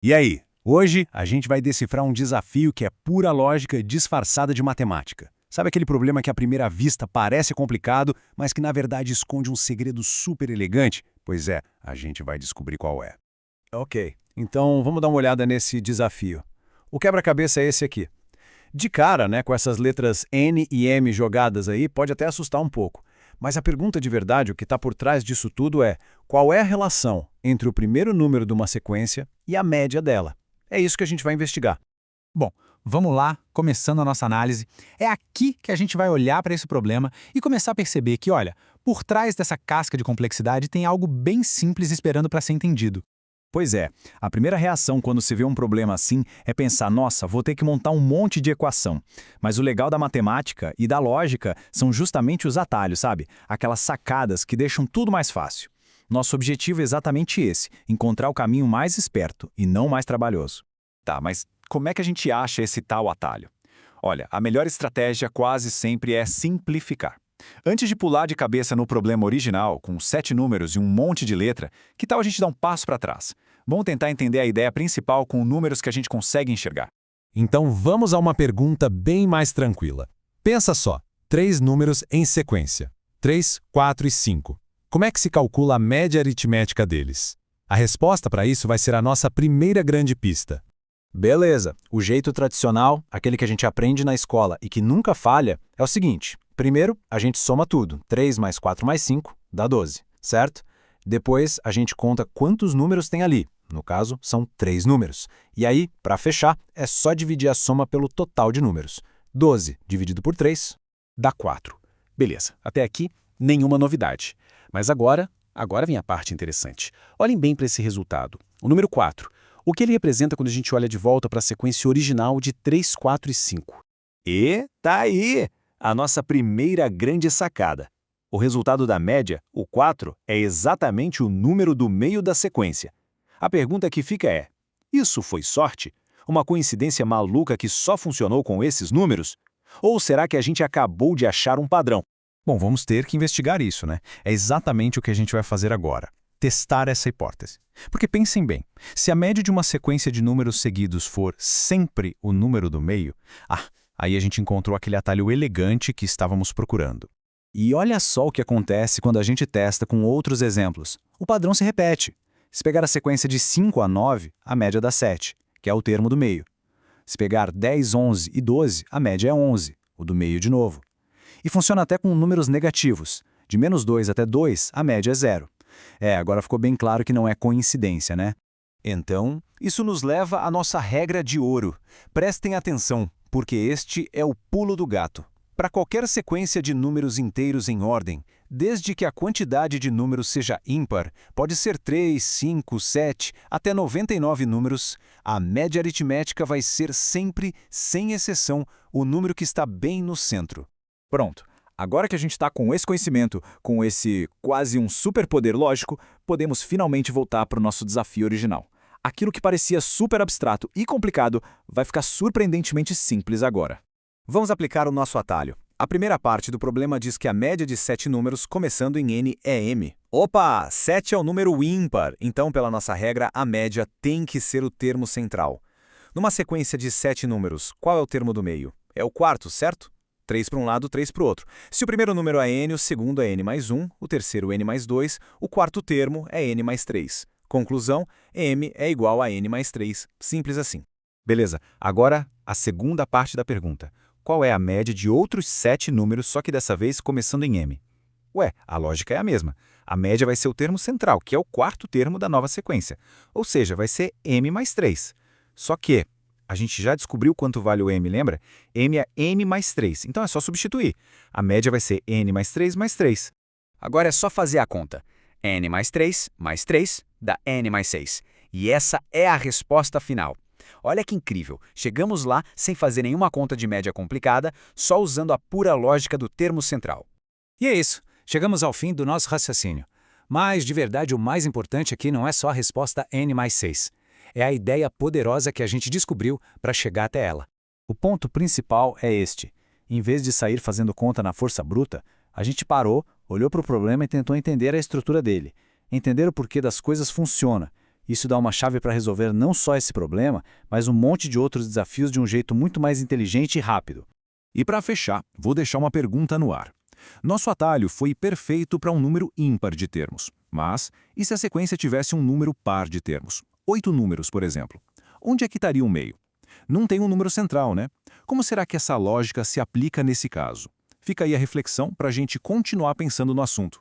E aí, hoje a gente vai decifrar um desafio que é pura lógica disfarçada de matemática. Sabe aquele problema que à primeira vista parece complicado, mas que na verdade esconde um segredo super elegante? Pois é, a gente vai descobrir qual é. Ok, então vamos dar uma olhada nesse desafio. O quebra-cabeça é esse aqui. De cara, né, com essas letras N e M jogadas aí, pode até assustar um pouco. Mas a pergunta de verdade, o que está por trás disso tudo é: qual é a relação entre o primeiro número de uma sequência e a média dela? É isso que a gente vai investigar. Bom, vamos lá, começando a nossa análise. É aqui que a gente vai olhar para esse problema e começar a perceber que, olha, por trás dessa casca de complexidade tem algo bem simples esperando para ser entendido. Pois é, a primeira reação quando se vê um problema assim é pensar, nossa, vou ter que montar um monte de equação. Mas o legal da matemática e da lógica são justamente os atalhos, sabe? Aquelas sacadas que deixam tudo mais fácil. Nosso objetivo é exatamente esse, encontrar o caminho mais esperto e não mais trabalhoso. Tá, mas como é que a gente acha esse tal atalho? Olha, a melhor estratégia quase sempre é simplificar. Antes de pular de cabeça no problema original, com 7 números e um monte de letra, que tal a gente dar um passo para trás? Vamos tentar entender a ideia principal com números que a gente consegue enxergar. Então vamos a uma pergunta bem mais tranquila. Pensa só, 3 números em sequência, 3, 4 e 5. Como é que se calcula a média aritmética deles? A resposta para isso vai ser a nossa primeira grande pista. Beleza, o jeito tradicional, aquele que a gente aprende na escola e que nunca falha, é o seguinte. Primeiro, a gente soma tudo. 3 mais 4 mais 5 dá 12, certo? Depois, a gente conta quantos números tem ali. No caso, são 3 números. E aí, para fechar, é só dividir a soma pelo total de números. 12 dividido por 3 dá 4. Beleza, até aqui, nenhuma novidade. Mas agora vem a parte interessante. Olhem bem para esse resultado. O número 4. O que ele representa quando a gente olha de volta para a sequência original de 3, 4 e 5? E tá aí! A nossa primeira grande sacada. O resultado da média, o 4, é exatamente o número do meio da sequência. A pergunta que fica é: isso foi sorte? Uma coincidência maluca que só funcionou com esses números? Ou será que a gente acabou de achar um padrão? Bom, vamos ter que investigar isso, né? É exatamente o que a gente vai fazer agora. Testar essa hipótese. Porque pensem bem, se a média de uma sequência de números seguidos for sempre o número do meio, aí a gente encontrou aquele atalho elegante que estávamos procurando. E olha só o que acontece quando a gente testa com outros exemplos. O padrão se repete. Se pegar a sequência de 5 a 9, a média dá 7, que é o termo do meio. Se pegar 10, 11 e 12, a média é 11, o do meio de novo. E funciona até com números negativos. De menos 2 até 2, a média é 0. Agora ficou bem claro que não é coincidência, né? Então, isso nos leva à nossa regra de ouro. Prestem atenção, porque este é o pulo do gato. Para qualquer sequência de números inteiros em ordem, desde que a quantidade de números seja ímpar, pode ser 3, 5, 7, até 99 números, a média aritmética vai ser sempre, sem exceção, o número que está bem no centro. Pronto. Agora que a gente está com esse conhecimento, com esse quase um superpoder lógico, podemos finalmente voltar para o nosso desafio original. Aquilo que parecia super abstrato e complicado vai ficar surpreendentemente simples agora. Vamos aplicar o nosso atalho. A primeira parte do problema diz que a média de 7 números começando em N é M. Opa! 7 é o número ímpar, então pela nossa regra a média tem que ser o termo central. Numa sequência de 7 números, qual é o termo do meio? É o quarto, certo? 3 para um lado, 3 para o outro. Se o primeiro número é N, o segundo é N mais 1, o terceiro N mais 2, o quarto termo é N mais 3. Conclusão, M é igual a N mais 3. Simples assim. Beleza, agora a segunda parte da pergunta. Qual é a média de outros 7 números, só que dessa vez começando em M? Ué, a lógica é a mesma. A média vai ser o termo central, que é o quarto termo da nova sequência. Ou seja, vai ser M mais 3. Só que a gente já descobriu quanto vale o M, lembra? M é N mais 3, então é só substituir. A média vai ser N mais 3 mais 3. Agora é só fazer a conta. N mais 3 dá N mais 6. E essa é a resposta final. Olha que incrível, chegamos lá sem fazer nenhuma conta de média complicada, só usando a pura lógica do termo central. E é isso, chegamos ao fim do nosso raciocínio. Mas, de verdade, o mais importante aqui não é só a resposta N mais 6. É a ideia poderosa que a gente descobriu para chegar até ela. O ponto principal é este. Em vez de sair fazendo conta na força bruta, a gente parou, olhou para o problema e tentou entender a estrutura dele, entender o porquê das coisas funciona Isso dá uma chave para resolver não só esse problema, mas um monte de outros desafios de um jeito muito mais inteligente e rápido. E para fechar, vou deixar uma pergunta no ar. Nosso atalho foi perfeito para um número ímpar de termos. Mas, e se a sequência tivesse um número par de termos? 8 números, por exemplo. Onde é que estaria o meio? Não tem um número central, né? Como será que essa lógica se aplica nesse caso? Fica aí a reflexão para a gente continuar pensando no assunto.